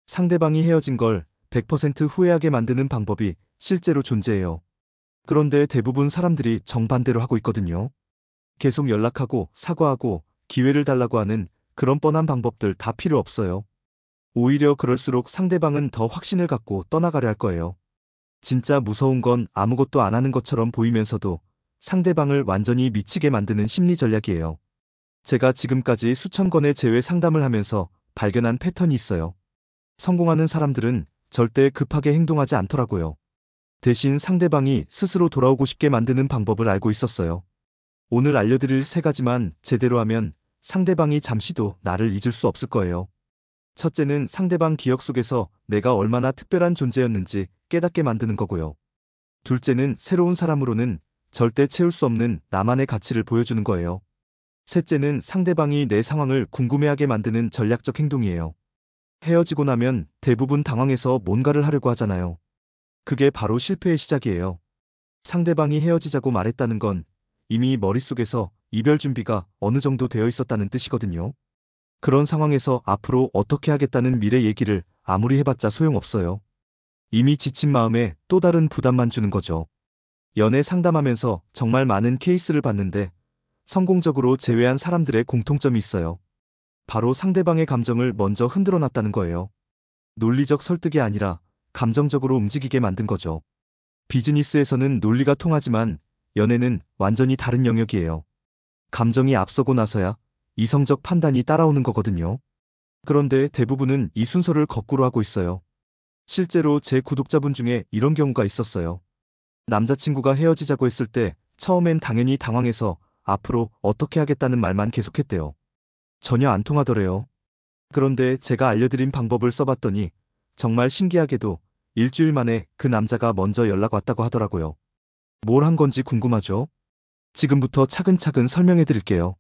상대방이 헤어진 걸 100% 후회하게 만드는 방법이 실제로 존재해요. 그런데 대부분 사람들이 정반대로 하고 있거든요. 계속 연락하고 사과하고 기회를 달라고 하는 그런 뻔한 방법들 다 필요 없어요. 오히려 그럴수록 상대방은 더 확신을 갖고 떠나가려 할 거예요. 진짜 무서운 건 아무것도 안 하는 것처럼 보이면서도 상대방을 완전히 미치게 만드는 심리 전략이에요. 제가 지금까지 수천 건의 재회 상담을 하면서 발견한 패턴이 있어요. 성공하는 사람들은 절대 급하게 행동하지 않더라고요. 대신 상대방이 스스로 돌아오고 싶게 만드는 방법을 알고 있었어요. 오늘 알려드릴 세 가지만 제대로 하면 상대방이 잠시도 나를 잊을 수 없을 거예요. 첫째는 상대방 기억 속에서 내가 얼마나 특별한 존재였는지 깨닫게 만드는 거고요. 둘째는 새로운 사람으로는 절대 채울 수 없는 나만의 가치를 보여주는 거예요. 셋째는 상대방이 내 상황을 궁금해하게 만드는 전략적 행동이에요. 헤어지고 나면 대부분 당황해서 뭔가를 하려고 하잖아요. 그게 바로 실패의 시작이에요. 상대방이 헤어지자고 말했다는 건 이미 머릿속에서 이별 준비가 어느 정도 되어 있었다는 뜻이거든요. 그런 상황에서 앞으로 어떻게 하겠다는 미래 얘기를 아무리 해봤자 소용없어요. 이미 지친 마음에 또 다른 부담만 주는 거죠. 연애 상담하면서 정말 많은 케이스를 봤는데 성공적으로 재회한 사람들의 공통점이 있어요. 바로 상대방의 감정을 먼저 흔들어 놨다는 거예요. 논리적 설득이 아니라 감정적으로 움직이게 만든 거죠. 비즈니스에서는 논리가 통하지만 연애는 완전히 다른 영역이에요. 감정이 앞서고 나서야 이성적 판단이 따라오는 거거든요. 그런데 대부분은 이 순서를 거꾸로 하고 있어요. 실제로 제 구독자분 중에 이런 경우가 있었어요. 남자친구가 헤어지자고 했을 때 처음엔 당연히 당황해서 앞으로 어떻게 하겠다는 말만 계속했대요. 전혀 안 통하더래요. 그런데 제가 알려드린 방법을 써봤더니 정말 신기하게도 일주일 만에 그 남자가 먼저 연락 왔다고 하더라고요. 뭘 한 건지 궁금하죠? 지금부터 차근차근 설명해 드릴게요.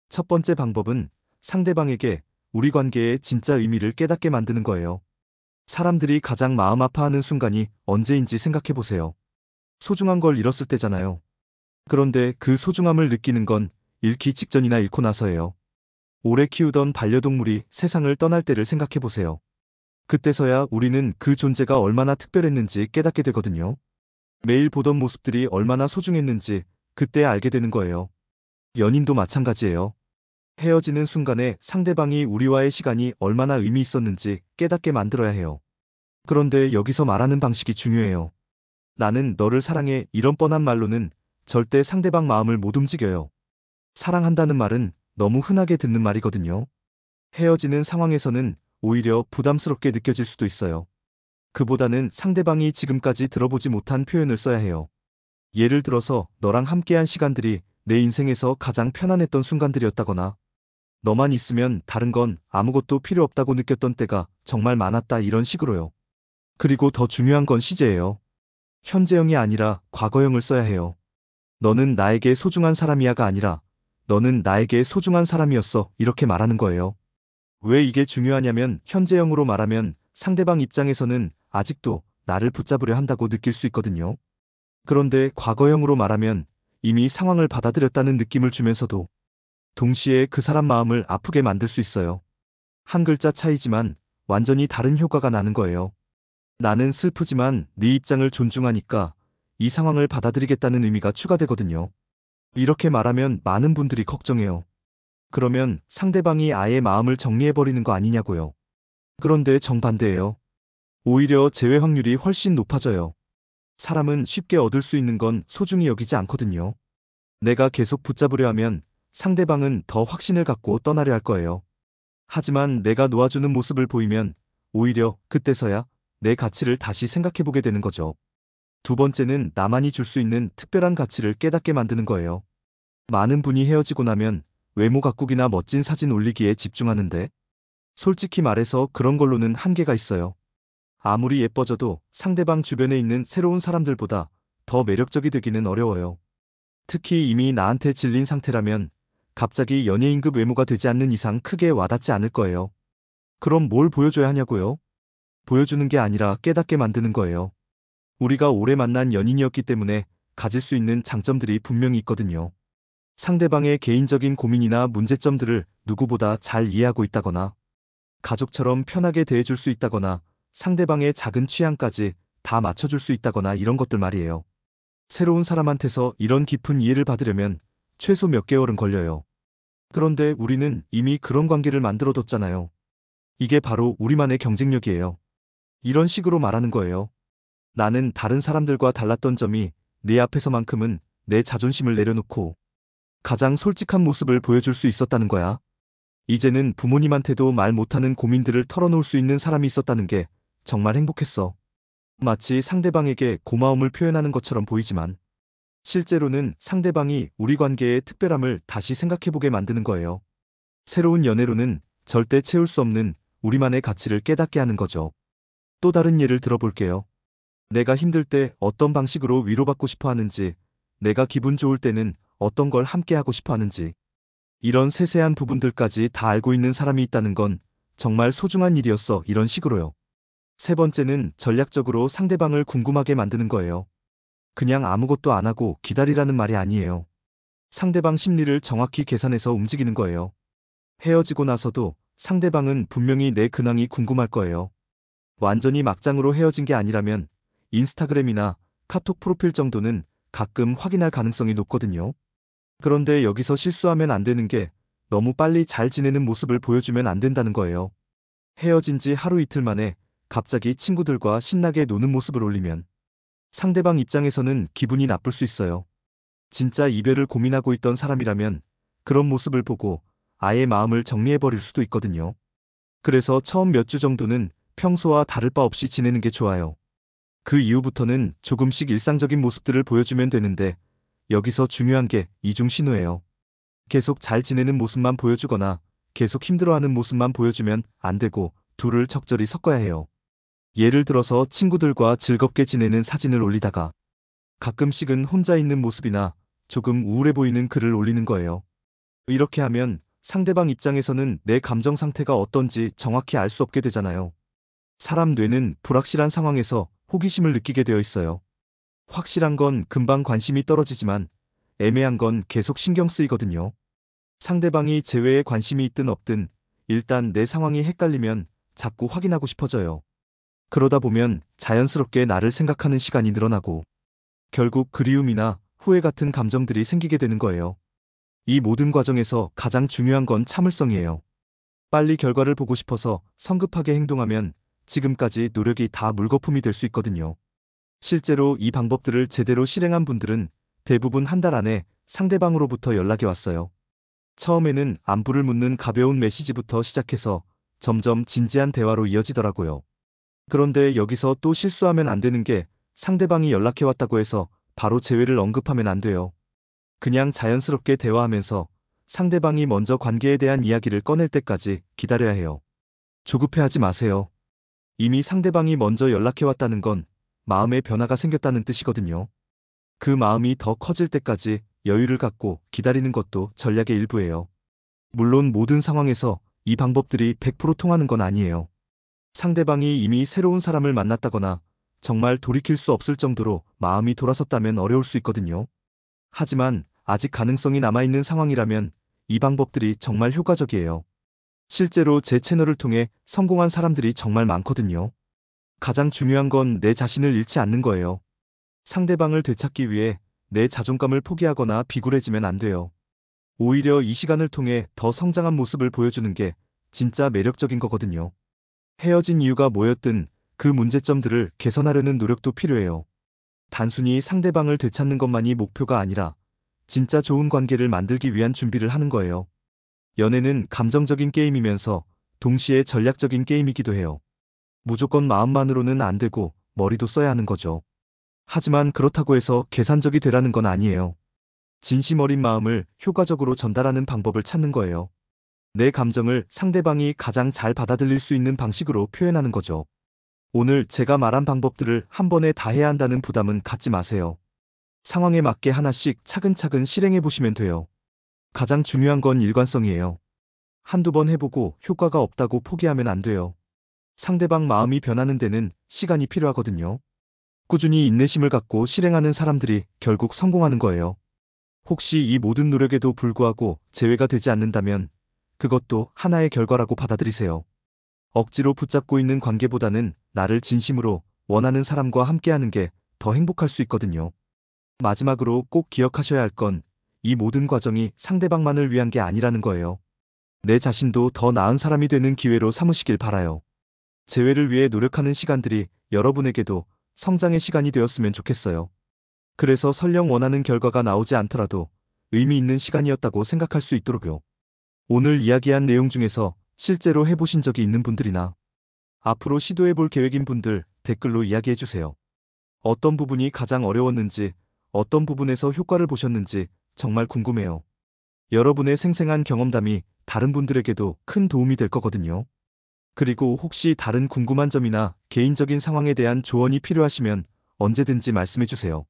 첫 번째 방법은 상대방에게 우리 관계의 진짜 의미를 깨닫게 만드는 거예요. 사람들이 가장 마음 아파하는 순간이 언제인지 생각해 보세요. 소중한 걸 잃었을 때잖아요. 그런데 그 소중함을 느끼는 건 잃기 직전이나 잃고 나서예요. 오래 키우던 반려동물이 세상을 떠날 때를 생각해 보세요. 그때서야 우리는 그 존재가 얼마나 특별했는지 깨닫게 되거든요. 매일 보던 모습들이 얼마나 소중했는지 그때 알게 되는 거예요. 연인도 마찬가지예요. 헤어지는 순간에 상대방이 우리와의 시간이 얼마나 의미 있었는지 깨닫게 만들어야 해요. 그런데 여기서 말하는 방식이 중요해요. 나는 너를 사랑해 이런 뻔한 말로는 절대 상대방 마음을 못 움직여요. 사랑한다는 말은 너무 흔하게 듣는 말이거든요. 헤어지는 상황에서는 오히려 부담스럽게 느껴질 수도 있어요. 그보다는 상대방이 지금까지 들어보지 못한 표현을 써야 해요. 예를 들어서 너랑 함께한 시간들이 내 인생에서 가장 편안했던 순간들이었다거나 너만 있으면 다른 건 아무것도 필요 없다고 느꼈던 때가 정말 많았다 이런 식으로요. 그리고 더 중요한 건 시제예요. 현재형이 아니라 과거형을 써야 해요. 너는 나에게 소중한 사람이야가 아니라 너는 나에게 소중한 사람이었어 이렇게 말하는 거예요. 왜 이게 중요하냐면 현재형으로 말하면 상대방 입장에서는 아직도 나를 붙잡으려 한다고 느낄 수 있거든요. 그런데 과거형으로 말하면 이미 상황을 받아들였다는 느낌을 주면서도 동시에 그 사람 마음을 아프게 만들 수 있어요. 한 글자 차이지만 완전히 다른 효과가 나는 거예요. 나는 슬프지만 네 입장을 존중하니까 이 상황을 받아들이겠다는 의미가 추가되거든요. 이렇게 말하면 많은 분들이 걱정해요. 그러면 상대방이 아예 마음을 정리해버리는 거 아니냐고요. 그런데 정반대예요. 오히려 재회 확률이 훨씬 높아져요. 사람은 쉽게 얻을 수 있는 건 소중히 여기지 않거든요. 내가 계속 붙잡으려 하면 상대방은 더 확신을 갖고 떠나려 할 거예요. 하지만 내가 놓아주는 모습을 보이면 오히려 그때서야 내 가치를 다시 생각해보게 되는 거죠. 두 번째는 나만이 줄 수 있는 특별한 가치를 깨닫게 만드는 거예요. 많은 분이 헤어지고 나면 외모 가꾸기나 멋진 사진 올리기에 집중하는데 솔직히 말해서 그런 걸로는 한계가 있어요. 아무리 예뻐져도 상대방 주변에 있는 새로운 사람들보다 더 매력적이 되기는 어려워요. 특히 이미 나한테 질린 상태라면 갑자기 연예인급 외모가 되지 않는 이상 크게 와닿지 않을 거예요. 그럼 뭘 보여줘야 하냐고요? 보여주는 게 아니라 깨닫게 만드는 거예요. 우리가 오래 만난 연인이었기 때문에 가질 수 있는 장점들이 분명히 있거든요. 상대방의 개인적인 고민이나 문제점들을 누구보다 잘 이해하고 있다거나 가족처럼 편하게 대해줄 수 있다거나 상대방의 작은 취향까지 다 맞춰줄 수 있다거나 이런 것들 말이에요. 새로운 사람한테서 이런 깊은 이해를 받으려면 최소 몇 개월은 걸려요. 그런데 우리는 이미 그런 관계를 만들어뒀잖아요. 이게 바로 우리만의 경쟁력이에요. 이런 식으로 말하는 거예요. 나는 다른 사람들과 달랐던 점이 네 앞에서만큼은 내 자존심을 내려놓고 가장 솔직한 모습을 보여줄 수 있었다는 거야. 이제는 부모님한테도 말 못하는 고민들을 털어놓을 수 있는 사람이 있었다는 게 정말 행복했어. 마치 상대방에게 고마움을 표현하는 것처럼 보이지만 실제로는 상대방이 우리 관계의 특별함을 다시 생각해보게 만드는 거예요. 새로운 연애로는 절대 채울 수 없는 우리만의 가치를 깨닫게 하는 거죠. 또 다른 예를 들어볼게요. 내가 힘들 때 어떤 방식으로 위로받고 싶어 하는지, 내가 기분 좋을 때는 어떤 걸 함께 하고 싶어 하는지, 이런 세세한 부분들까지 다 알고 있는 사람이 있다는 건 정말 소중한 일이었어. 이런 식으로요. 세 번째는 전략적으로 상대방을 궁금하게 만드는 거예요. 그냥 아무것도 안 하고 기다리라는 말이 아니에요. 상대방 심리를 정확히 계산해서 움직이는 거예요. 헤어지고 나서도 상대방은 분명히 내 근황이 궁금할 거예요. 완전히 막장으로 헤어진 게 아니라면 인스타그램이나 카톡 프로필 정도는 가끔 확인할 가능성이 높거든요. 그런데 여기서 실수하면 안 되는 게 너무 빨리 잘 지내는 모습을 보여주면 안 된다는 거예요. 헤어진 지 하루 이틀 만에 갑자기 친구들과 신나게 노는 모습을 올리면 상대방 입장에서는 기분이 나쁠 수 있어요. 진짜 이별을 고민하고 있던 사람이라면 그런 모습을 보고 아예 마음을 정리해버릴 수도 있거든요. 그래서 처음 몇 주 정도는 평소와 다를 바 없이 지내는 게 좋아요. 그 이후부터는 조금씩 일상적인 모습들을 보여주면 되는데 여기서 중요한 게 이중 신호예요. 계속 잘 지내는 모습만 보여주거나 계속 힘들어하는 모습만 보여주면 안 되고 둘을 적절히 섞어야 해요. 예를 들어서 친구들과 즐겁게 지내는 사진을 올리다가 가끔씩은 혼자 있는 모습이나 조금 우울해 보이는 글을 올리는 거예요. 이렇게 하면 상대방 입장에서는 내 감정 상태가 어떤지 정확히 알 수 없게 되잖아요. 사람 뇌는 불확실한 상황에서 호기심을 느끼게 되어 있어요. 확실한 건 금방 관심이 떨어지지만 애매한 건 계속 신경 쓰이거든요. 상대방이 제외에 관심이 있든 없든 일단 내 상황이 헷갈리면 자꾸 확인하고 싶어져요. 그러다 보면 자연스럽게 나를 생각하는 시간이 늘어나고 결국 그리움이나 후회 같은 감정들이 생기게 되는 거예요. 이 모든 과정에서 가장 중요한 건 참을성이에요. 빨리 결과를 보고 싶어서 성급하게 행동하면 지금까지 노력이 다 물거품이 될 수 있거든요. 실제로 이 방법들을 제대로 실행한 분들은 대부분 한 달 안에 상대방으로부터 연락이 왔어요. 처음에는 안부를 묻는 가벼운 메시지부터 시작해서 점점 진지한 대화로 이어지더라고요. 그런데 여기서 또 실수하면 안 되는 게 상대방이 연락해왔다고 해서 바로 재회를 언급하면 안 돼요. 그냥 자연스럽게 대화하면서 상대방이 먼저 관계에 대한 이야기를 꺼낼 때까지 기다려야 해요. 조급해하지 마세요. 이미 상대방이 먼저 연락해왔다는 건 마음의 변화가 생겼다는 뜻이거든요. 그 마음이 더 커질 때까지 여유를 갖고 기다리는 것도 전략의 일부예요. 물론 모든 상황에서 이 방법들이 100% 통하는 건 아니에요. 상대방이 이미 새로운 사람을 만났다거나 정말 돌이킬 수 없을 정도로 마음이 돌아섰다면 어려울 수 있거든요. 하지만 아직 가능성이 남아있는 상황이라면 이 방법들이 정말 효과적이에요. 실제로 제 채널을 통해 성공한 사람들이 정말 많거든요. 가장 중요한 건 내 자신을 잃지 않는 거예요. 상대방을 되찾기 위해 내 자존감을 포기하거나 비굴해지면 안 돼요. 오히려 이 시간을 통해 더 성장한 모습을 보여주는 게 진짜 매력적인 거거든요. 헤어진 이유가 뭐였든 그 문제점들을 개선하려는 노력도 필요해요. 단순히 상대방을 되찾는 것만이 목표가 아니라 진짜 좋은 관계를 만들기 위한 준비를 하는 거예요. 연애는 감정적인 게임이면서 동시에 전략적인 게임이기도 해요. 무조건 마음만으로는 안 되고 머리도 써야 하는 거죠. 하지만 그렇다고 해서 계산적이 되라는 건 아니에요. 진심 어린 마음을 효과적으로 전달하는 방법을 찾는 거예요. 내 감정을 상대방이 가장 잘 받아들일 수 있는 방식으로 표현하는 거죠. 오늘 제가 말한 방법들을 한 번에 다 해야 한다는 부담은 갖지 마세요. 상황에 맞게 하나씩 차근차근 실행해 보시면 돼요. 가장 중요한 건 일관성이에요. 한두 번 해보고 효과가 없다고 포기하면 안 돼요. 상대방 마음이 변하는 데는 시간이 필요하거든요. 꾸준히 인내심을 갖고 실행하는 사람들이 결국 성공하는 거예요. 혹시 이 모든 노력에도 불구하고 재회가 되지 않는다면 그것도 하나의 결과라고 받아들이세요. 억지로 붙잡고 있는 관계보다는 나를 진심으로 원하는 사람과 함께하는 게 더 행복할 수 있거든요. 마지막으로 꼭 기억하셔야 할 건 이 모든 과정이 상대방만을 위한 게 아니라는 거예요. 내 자신도 더 나은 사람이 되는 기회로 삼으시길 바라요. 재회를 위해 노력하는 시간들이 여러분에게도 성장의 시간이 되었으면 좋겠어요. 그래서 설령 원하는 결과가 나오지 않더라도 의미 있는 시간이었다고 생각할 수 있도록요. 오늘 이야기한 내용 중에서 실제로 해보신 적이 있는 분들이나 앞으로 시도해볼 계획인 분들 댓글로 이야기해주세요. 어떤 부분이 가장 어려웠는지, 어떤 부분에서 효과를 보셨는지 정말 궁금해요. 여러분의 생생한 경험담이 다른 분들에게도 큰 도움이 될 거거든요. 그리고 혹시 다른 궁금한 점이나 개인적인 상황에 대한 조언이 필요하시면 언제든지 말씀해주세요.